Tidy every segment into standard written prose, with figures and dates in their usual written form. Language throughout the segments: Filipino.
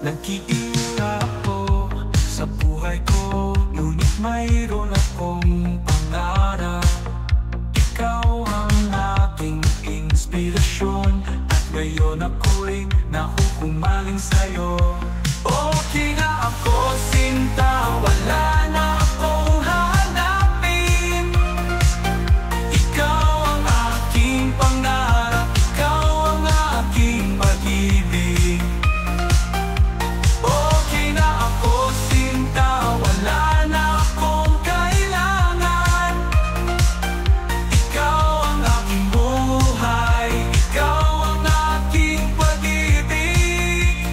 Nag-iisa ako sa buhay ko, ngunit mayroon akong pangarap. Ikaw ang aking inspirasyon, at ngayon ako'y nahuhumaling sa'yo. Okay na ako, sinta, wala na akong hanapin. Ikaw ang aking pangarap, ikaw ang aking pag-ibig. Okay na ako, sinta, wala na akong kailangan. Ikaw ang aking buhay, ikaw ang aking pag-ibig.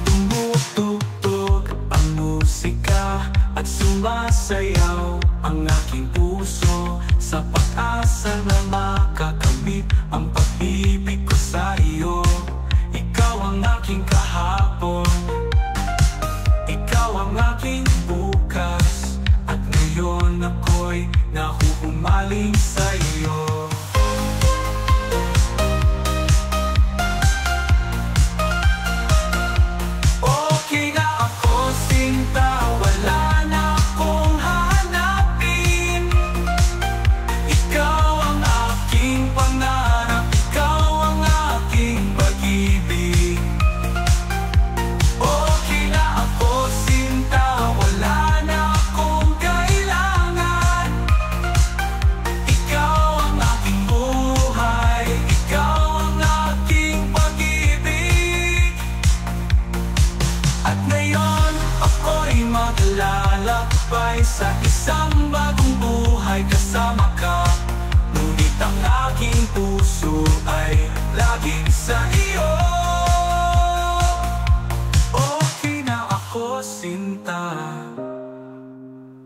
Tumutugtog ang musika at sumasayaw ang aking puso, sa pag-asa na makakamit ang pag-ibig ko sa iyo. Ikaw ang aking kahapon, ikaw ang aking bukas, at ngayon ako'y nahuhumaling sa iyo. Okay na ako, sinta, wala na akong hanapin. Ikaw ang aking pangarap, ikaw ang aking pag-ibig. Okay na ako, sinta, wala na akong kailangan. Ikaw ang aking buhay, ikaw ang aking pag-ibig. At ngayon ako'y maglalakbay sa isang bagong buhay kasama ka. Ngunit ang aking puso ay laging sa iyo. Okay na ako, sinta,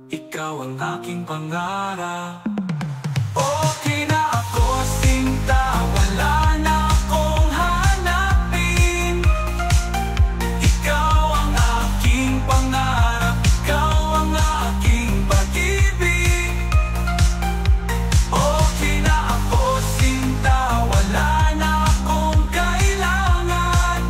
ikaw ang aking pangarap. Okay na ako, sinta, wala na akong hanapin. Ikaw ang aking pangarap, ikaw ang aking pag-ibig. Okay na ako, sinta, wala na akong kailangan.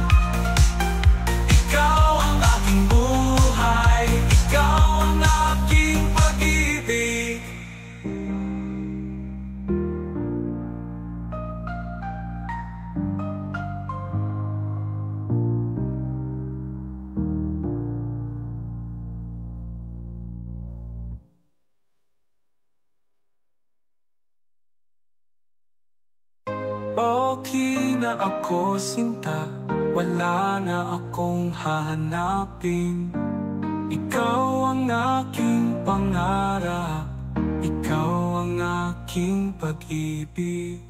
Ikaw ang aking buhay, ikaw ang aking pag-ibig. Okay na ako, sinta, wala na akong hahanapin. Ikaw ang aking pangarap, ikaw ang aking pag-ibig.